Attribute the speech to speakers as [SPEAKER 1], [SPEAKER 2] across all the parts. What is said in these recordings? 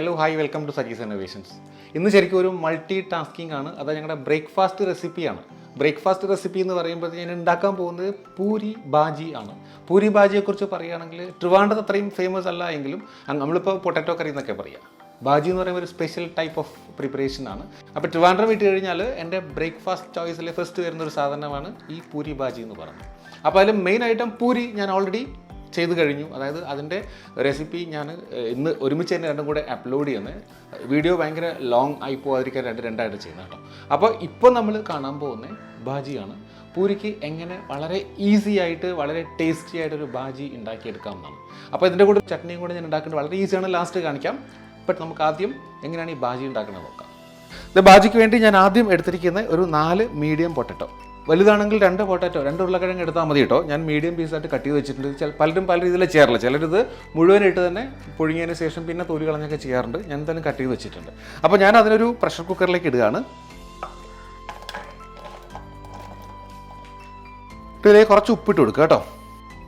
[SPEAKER 1] Hello hi welcome to Saji's Innovations. ഇന്ന് ശരിക്കും ഒരു മൾട്ടി ടാസ്കിംഗ് ആണ്. അത് ഞങ്ങളുടെ ബ്രേക്ക്ഫാസ്റ്റ് റെസിപ്പിയാണ്. ബ്രേക്ക്ഫാസ്റ്റ് റെസിപ്പി എന്ന് പറയുമ്പോൾ ഞാൻ ഉണ്ടാക്കാൻ പോകുന്നത് പൂരി ബാജി ആണ്. പൂരി ബാജിയെക്കുറിച്ച് പറയുകയാണെങ്കിൽ ട്രിവാൻഡ്രത്ത് അത്രയും ഫേമസ് അല്ല എങ്കിലും നമ്മളിപ്പോൾ പൊട്ടാറ്റോ കറി എന്നൊക്കെ പറയാം. ബാജി എന്ന് പറയുമ്പോൾ ഒരു സ്പെഷ്യൽ ടൈപ്പ് ഓഫ് പ്രിപ്പറേഷൻ ആണ്. അപ്പോൾ ട്രിവാൻഡ്രം വിട്ട് കഴിഞ്ഞാൽ എൻ്റെ ബ്രേക്ക്ഫാസ്റ്റ് ചോയ്സിൽ ഫസ്റ്റ് വരുന്നൊരു സാധനമാണ് ഈ പൂരി ബാജി എന്ന് പറയുന്നത്. അപ്പോൾ അതിൽ മെയിൻ ഐറ്റം പൂരി ഞാൻ ഓൾറെഡി ചെയ്ത് കഴിഞ്ഞു. അതായത് അതിൻ്റെ റെസിപ്പി ഞാൻ ഇന്ന് ഒരുമിച്ച് തന്നെ രണ്ടും കൂടെ അപ്ലോഡ് ചെയ്യുന്നത്. വീഡിയോ ഭയങ്കര ലോങ് ആയി പോകാതിരിക്കാൻ രണ്ടായിട്ട് ചെയ്യുന്നത് കേട്ടോ. അപ്പോൾ ഇപ്പോൾ നമ്മൾ കാണാൻ പോകുന്നത് ബാജിയാണ്. പൂരിക്ക് എങ്ങനെ വളരെ ഈസി ആയിട്ട് വളരെ ടേസ്റ്റി ആയിട്ടൊരു ബാജി ഉണ്ടാക്കിയെടുക്കാമെന്നാണ്. അപ്പോൾ ഇതിൻ്റെ കൂടെ ചട്നിയും കൂടെ ഞാൻ ഉണ്ടാക്കുന്നത് വളരെ ഈസിയാണ്, ലാസ്റ്റ് കാണിക്കാം. ബട്ട് നമുക്ക് ആദ്യം എങ്ങനെയാണ് ഈ ബാജി ഉണ്ടാക്കുന്നത് നോക്കാം. ഇത് ബാജിക്ക് വേണ്ടി ഞാൻ ആദ്യം എടുത്തിരിക്കുന്നത് ഒരു 4 മീഡിയം പൊട്ടറ്റോ. വലുതാണെങ്കിൽ 2 പൊട്ടാറ്റോ 2 ഉരുളക്കിഴങ്ങ് എടുത്താൽ മതി കേട്ടോ. ഞാൻ മീഡിയം പീസായിട്ട് കട്ട് ചെയ്ത് വെച്ചിട്ടുണ്ട്. പലരും പല രീതിയിൽ ചെയ്യാറില്ല. ചിലരിത് മുഴുവനായിട്ട് തന്നെ പുഴുങ്ങിയതിന് ശേഷം പിന്നെ തൊലി കളഞ്ഞൊക്കെ ചെയ്യാറുണ്ട്. ഞാൻ എന്തായാലും കട്ട് ചെയ്ത് വെച്ചിട്ടുണ്ട്. അപ്പോൾ ഞാൻ അതിനൊരു പ്രഷർ കുക്കറിലേക്ക് ഇടുകയാണ്. ഇതിലേക്ക് കുറച്ച് ഉപ്പിട്ട് കൊടുക്കുക കേട്ടോ.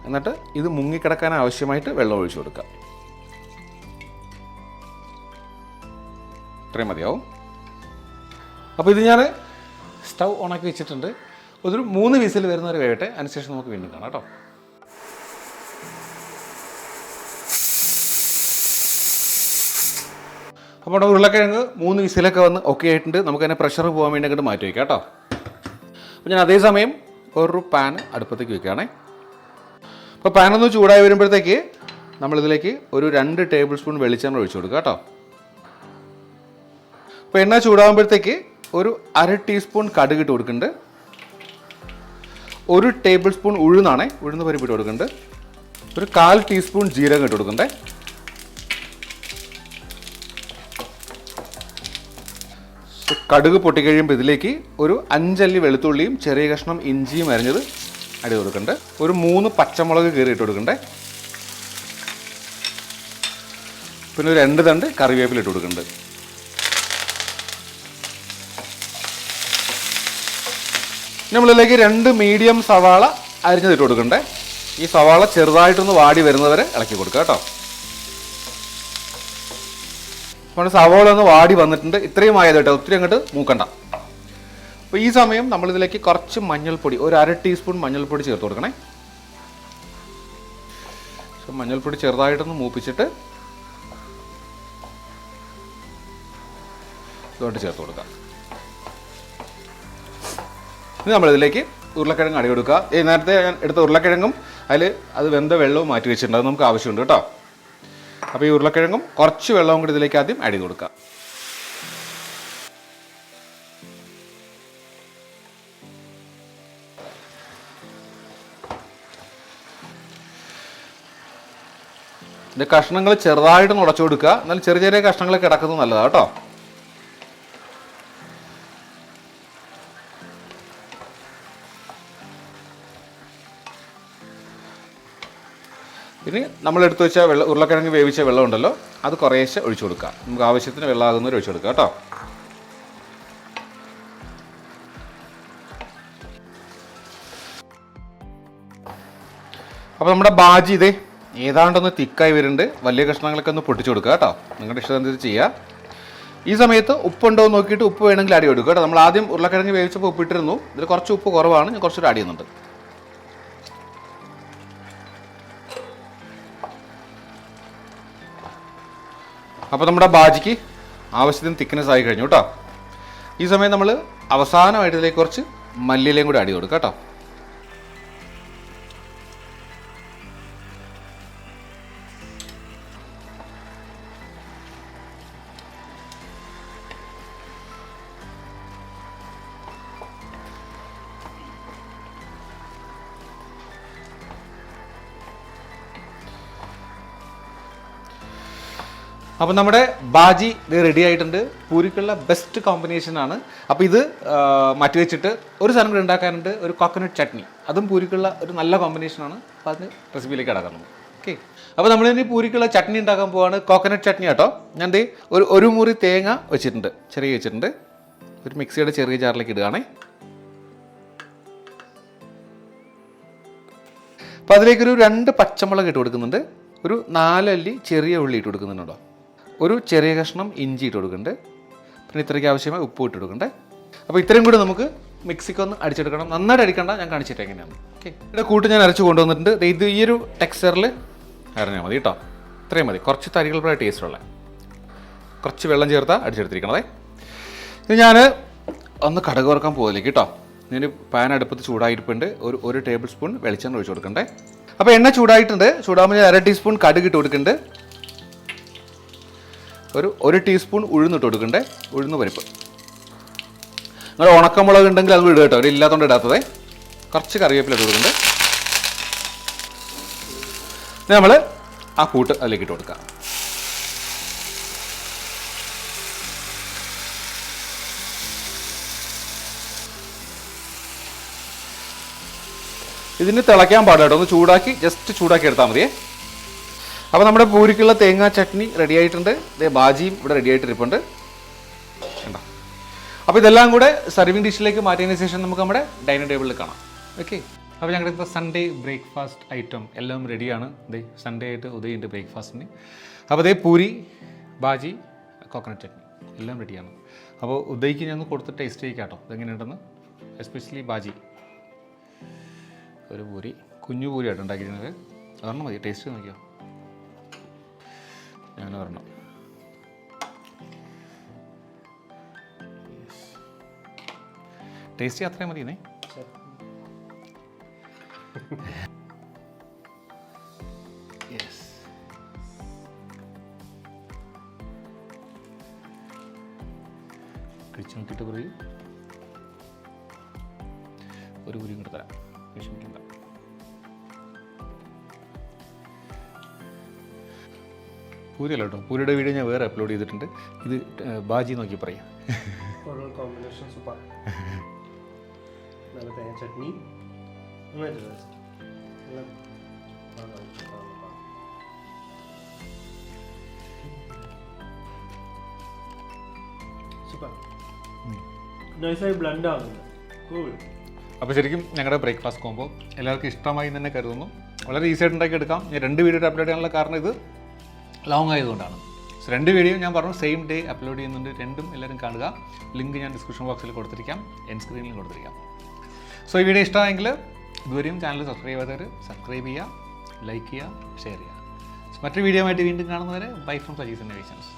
[SPEAKER 1] എന്നിട്ട് ഇത് മുങ്ങിക്കിടക്കാൻ ആവശ്യമായിട്ട് വെള്ളം ഒഴിച്ചു കൊടുക്കുക. ഇത്രയും മതിയാവും. അപ്പോൾ ഇത് ഞാൻ സ്റ്റൗ ഓണാക്കി വെച്ചിട്ടുണ്ട്. ഒരു 3 വിസിൽ വരുന്നവർ വേവട്ടെ. അതിനുശേഷം നമുക്ക് വീണ്ടും കാണാം കേട്ടോ. അപ്പോൾ നമ്മുടെ ഉരുളക്കിഴങ്ങ് 3 വിസിലൊക്കെ വന്ന് ഓക്കെ ആയിട്ടുണ്ട്. നമുക്ക് അതിനെ പ്രഷർ പോകാൻ വേണ്ടി അങ്ങോട്ട് മാറ്റി വയ്ക്കാം കേട്ടോ. അപ്പോൾ ഞാൻ അതേസമയം ഒരു പാൻ അടുപ്പത്തേക്ക് വെക്കുകയാണേ. അപ്പോൾ പാനൊന്ന് ചൂടായി വരുമ്പോഴത്തേക്ക് നമ്മളിതിലേക്ക് ഒരു 2 ടേബിൾ സ്പൂൺ വെളിച്ചെണ്ണ ഒഴിച്ചു കൊടുക്കുക കേട്ടോ. അപ്പോൾ എണ്ണ ചൂടാകുമ്പോഴത്തേക്ക് ഒരു 1/2 ടീസ്പൂൺ കടുക് ഇട്ട് കൊടുക്കുന്നുണ്ട്. 1 ടേബിൾ സ്പൂൺ ഉഴുന്ന് പരിപ്പ് ഇട്ട് കൊടുക്കുന്നുണ്ട്. ഒരു 1/4 ടീസ്പൂൺ ജീരകം ഇട്ട് കൊടുക്കണ്ടേ. കടുക് പൊട്ടിക്കഴിയുമ്പോൾ ഇതിലേക്ക് ഒരു 5 അല്ലി വെളുത്തുള്ളിയും ചെറിയ കഷ്ണം ഇഞ്ചിയും അരിഞ്ഞത് അടി കൊടുക്കണ്ടേ. ഒരു 3 പച്ചമുളക് കീറി ഇട്ട് കൊടുക്കണ്ടേ. പിന്നെ ഒരു 2 തണ്ട് കറിവേപ്പില ഇട്ട് കൊടുക്കുന്നുണ്ട്. നമ്മളിലേക്ക് 2 മീഡിയം സവാള അരിഞ്ഞതിട്ട് കൊടുക്കണ്ടേ. ഈ സവാള ചെറുതായിട്ടൊന്ന് വാടി വരുന്നവരെ ഇളക്കി കൊടുക്കുക കേട്ടോ. അപ്പോൾ സവാള ഒന്ന് വാടി വന്നിട്ടുണ്ട്. ഇത്രയും ആയത് കേട്ടോ, ഒത്തിരി അങ്ങോട്ട് മൂക്കണ്ട. അപ്പോൾ ഈ സമയം നമ്മളിതിലേക്ക് കുറച്ച് മഞ്ഞൾപ്പൊടി, ഒരു 1/2 ടീസ്പൂൺ മഞ്ഞൾപ്പൊടി ചേർത്ത് കൊടുക്കണേ. മഞ്ഞൾപ്പൊടി ചെറുതായിട്ടൊന്ന് മൂപ്പിച്ചിട്ട് ഇതോട്ട് ചേർത്ത് കൊടുക്കാം. ഇനി നമ്മളിതിലേക്ക് ഉരുളക്കിഴങ്ങ് അടി കൊടുക്കുക. നേരത്തെ ഞാൻ എടുത്ത ഉരുളക്കിഴങ്ങും അത് വെന്ത വെള്ളവും മാറ്റി വെച്ചിട്ടുണ്ട്. അത് നമുക്ക് ആവശ്യമുണ്ട് കേട്ടോ. അപ്പോൾ ഈ ഉരുളക്കിഴങ്ങും കുറച്ച് വെള്ളവും കൂടി ഇതിലേക്ക് ആദ്യം അടി കൊടുക്കുക. ഇതിൻ്റെ കഷ്ണങ്ങൾ ചെറുതായിട്ടൊന്ന് ഉടച്ചു കൊടുക്കുക. എന്നാലും ചെറിയ ചെറിയ കഷ്ണങ്ങളൊക്കെ കിടക്കുന്നത് നല്ലതാണ് കേട്ടോ. ഇനി നമ്മളെടുത്ത് വെച്ച ഉരുളക്കിഴങ്ങ് വേവിച്ച വെള്ളം ഉണ്ടല്ലോ, അത് കുറേശ്ശെ ഒഴിച്ചു കൊടുക്കുക. നമുക്ക് ആവശ്യത്തിന് വെള്ളമാകുന്നവർ ഒഴിച്ചു കൊടുക്കുക കേട്ടോ. അപ്പോൾ നമ്മുടെ ബാജി ഇതേ ഏതാണ്ടൊന്ന് തിക്കായി വരുന്നുണ്ട്. വലിയ കഷ്ണങ്ങളൊക്കെ ഒന്ന് പൊട്ടിച്ചു കൊടുക്കുക കേട്ടോ. നിങ്ങളുടെ ഇഷ്ടമനുസരിച്ച് ചെയ്യുക. ഈ സമയത്ത് ഉപ്പുണ്ടോ എന്ന് നോക്കിയിട്ട് ഉപ്പ് വേണമെങ്കിൽ ആഡ് കൊടുക്കുക കേട്ടോ. നമ്മൾ ആദ്യം ഉരുളക്കിഴങ്ങ് വേവിച്ചപ്പോൾ ഉപ്പിട്ടിരുന്നു. ഇതിൽ കുറച്ച് ഉപ്പ് കുറവാണ്, ഞാൻ കുറച്ചൊരു ആഡ് ചെയ്യുന്നുണ്ട്. അപ്പോൾ നമ്മുടെ ബാജിക്ക് ആവശ്യത്തിന് തിക്നെസ് ആയി കഴിഞ്ഞു കേട്ടോ. ഈ സമയം നമ്മൾ അവസാനമായിട്ട് ഇതിലേക്ക് കുറച്ച് മല്ലിയിലയും കൂടി ആഡ് ചെയ്ത് കൊടുക്കാം കേട്ടോ. അപ്പോൾ നമ്മുടെ ബാജി ഇത് റെഡി ആയിട്ടുണ്ട്. പൂരിക്കുള്ള ബെസ്റ്റ് കോമ്പിനേഷനാണ്. അപ്പോൾ ഇത് മാറ്റി വെച്ചിട്ട് ഒരു സാധനം കൂടി ഉണ്ടാക്കാനുണ്ട്, ഒരു കോക്കനട്ട് ചട്നി. അതും പൂരിക്കുള്ള ഒരു നല്ല കോമ്പിനേഷനാണ്. അപ്പോൾ അതിന് റെസിപ്പിയിലേക്ക് കടക്കാം നമുക്ക്. ഓക്കെ, അപ്പോൾ നമ്മളിനി പൂരിക്കുള്ള ചട്നി ഉണ്ടാക്കാൻ പോവാണ്. കോക്കനട്ട് ചട്നി കേട്ടോ. ഞാൻ ഒരു മുറി തേങ്ങ വെച്ചിട്ടുണ്ട്, ചെറിയ വെച്ചിട്ടുണ്ട്. ഒരു മിക്സിയുടെ ചെറിയ ജാറിലേക്ക് ഇടുകയാണേ. അപ്പോൾ അതിലേക്കൊരു 2 പച്ചമുളക് ഇട്ട് കൊടുക്കുന്നുണ്ട്. ഒരു 4 അല്ലി ചെറിയ ഉള്ളി ഇട്ട് കൊടുക്കുന്നുണ്ടോ. ഒരു ചെറിയ കഷ്ണം ഇഞ്ചി ഇട്ട് കൊടുക്കുന്നുണ്ട്. പിന്നെ ഇത്രയ്ക്ക് ആവശ്യമായി ഉപ്പ് ഇട്ട് കൊടുക്കണ്ടേ. അപ്പോൾ ഇത്രയും കൂടി നമുക്ക് മിക്സിക്കൊന്ന് അടിച്ചെടുക്കണം. നന്നായിട്ട് അടിക്കണ്ട, ഞാൻ കാണിച്ചിട്ട് എങ്ങനെയാണ്. ഓക്കെ, ഇവിടെ കൂട്ട് ഞാൻ അരച്ച് കൊണ്ടുവന്നിട്ടുണ്ട്. ഇത് ഈ ഒരു ടെക്സ്ചറിൽ അരഞ്ഞാൽ മതി കേട്ടോ. ഇത്രയും മതി. കുറച്ച് തരികളുടെ ടേസ്റ്റുള്ള കുറച്ച് വെള്ളം ചേർത്താൽ അടിച്ചെടുത്തിരിക്കണതേ. ഇനി ഞാൻ ഒന്ന് കടുക് വറുക്കാൻ പോകില്ലേക്ക് കേട്ടോ. ഞാൻ പാൻ അടുപ്പത്ത് ചൂടായിരിപ്പുണ്ട്. ഒരു ടേബിൾ സ്പൂൺ വെളിച്ചെണ്ണ ഒഴിച്ച് കൊടുക്കണ്ടേ. അപ്പോൾ എണ്ണ ചൂടായിട്ടുണ്ട്. ചൂടാകുമ്പോൾ ഞാൻ 1/2 ടീസ്പൂൺ കടുക് ഇട്ട് കൊടുക്കുന്നുണ്ട്. ഒരു ടീസ്പൂൺ ഉഴുന്നിട്ട് കൊടുക്കണ്ടേ, ഉഴുന്ന് പരിപ്പ്. നിങ്ങൾ ഉണക്കമുളക് ഉണ്ടെങ്കിൽ അത് ഇടുക കേട്ടോ, ഒരു ഇല്ലാത്തതുകൊണ്ട് ഇടാത്തതേ. കുറച്ച് കറിവേപ്പില ഇട്ട് കൊടുക്കണ്ടേ. നമ്മൾ ആ കൂട്ട് അതിലേക്ക് ഇട്ട് കൊടുക്കാം. ഇതിന് തിളയ്ക്കാൻ പാടില്ല കേട്ടോ, ഒന്ന് ചൂടാക്കി ജസ്റ്റ് ചൂടാക്കി എടുത്താൽ മതിയേ. അപ്പോൾ നമ്മുടെ പൂരിക്കുള്ള തേങ്ങാ ചട്നി റെഡി ആയിട്ടുണ്ട്. ഇതേ ബാജിയും ഇവിടെ റെഡി ആയിട്ടിരിപ്പുണ്ട് കണ്ടോ. അപ്പോൾ ഇതെല്ലാം കൂടെ സർവിങ് ഡിഷിലേക്ക് മാറ്റിയതിന് ശേഷം നമുക്ക് നമ്മുടെ ഡൈനിങ് ടേബിളിൽ കാണാം. ഓക്കെ, അപ്പോൾ ഞങ്ങളുടെ ഇപ്പോൾ സൺഡേ ബ്രേക്ക്ഫാസ്റ്റ് ഐറ്റം എല്ലാം റെഡിയാണ്. ഇതേ സൺഡേ ആയിട്ട് ഉദയുണ്ട് ബ്രേക്ക്ഫാസ്റ്റിന്. അപ്പോൾ ഇതേ പൂരി, ബാജി, കോക്കനട്ട് ചട്നി എല്ലാം റെഡിയാണ്. അപ്പോൾ ഉദയ്ക്ക് ഞാൻ ഒന്ന് കൊടുത്ത് ടേസ്റ്റ് ചെയ്യിക്കാം കേട്ടോ ഇതെങ്ങനെയുണ്ടെന്ന്. എസ്പെഷ്യലി ബാജി, ഒരു പൂരി കുഞ്ഞു പൂരിയായിട്ട് ഉണ്ടാക്കിയിരുന്നത്. അതൊരെണ്ണം മതി, ടേസ്റ്റ് നോക്കിയോ. ഞാൻ ഒരെണ്ണം ടേസ്റ്റ് അത്രയും മതിയെന്നേ. കഴിച്ച് നോക്കിയിട്ട് പറയൂ. ഒരു പൂരി ഇങ്ങോട്ട് തരാം, വിഷമിക്കണ്ട. പൂരിയല്ല കേട്ടോ, പൂരിയുടെ വീഡിയോ ഞാൻ വേറെ അപ്ലോഡ് ചെയ്തിട്ടുണ്ട്. ഇത് ബാജി നോക്കി പറയാം.
[SPEAKER 2] Combination super. നല്ല തേങ്ങ ചട്നി സൂപ്പർ, നൈസായി ബ്ലെൻഡ് ആവുന്നുണ്ട്.
[SPEAKER 1] അപ്പോൾ ശരിക്കും ഞങ്ങളുടെ ബ്രേക്ക്ഫാസ്റ്റ് കോംബോ എല്ലാവർക്കും ഇഷ്ടമായി തന്നെ കരുതുന്നു. വളരെ ഈസി ആയിട്ട് ഉണ്ടാക്കി എടുക്കാം. ഞാൻ 2 വീഡിയോ അപ്ലോഡ് ചെയ്യാനുള്ള കാരണം ഇത് ലോങ് ആയതുകൊണ്ടാണ്. സോ 2 വീഡിയോ ഞാൻ പറഞ്ഞു സെയിം ഡേ അപ്ലോഡ് ചെയ്യുന്നുണ്ട്. രണ്ടും എല്ലാവരും കാണുക. ലിങ്ക് ഞാൻ ഡിസ്ക്രിപ്ഷൻ ബോക്സിൽ കൊടുത്തിരിക്കാം, എൻഡ് സ്ക്രീനിലും കൊടുത്തിരിക്കാം. സോ ഈ വീഡിയോ ഇഷ്ടമായെങ്കിൽ ഇതുവരെയും ചാനൽ സബ്സ്ക്രൈബ് ചെയ്തവർ സബ്സ്ക്രൈബ് ചെയ്യുക, ലൈക്ക് ചെയ്യുക, ഷെയർ ചെയ്യുക. മറ്റൊരു വീഡിയോ ആയിട്ട് വീണ്ടും കാണുന്നവരെ ബൈ ഫ്രം സജീസ് ഇന്നോവേഷൻസ്.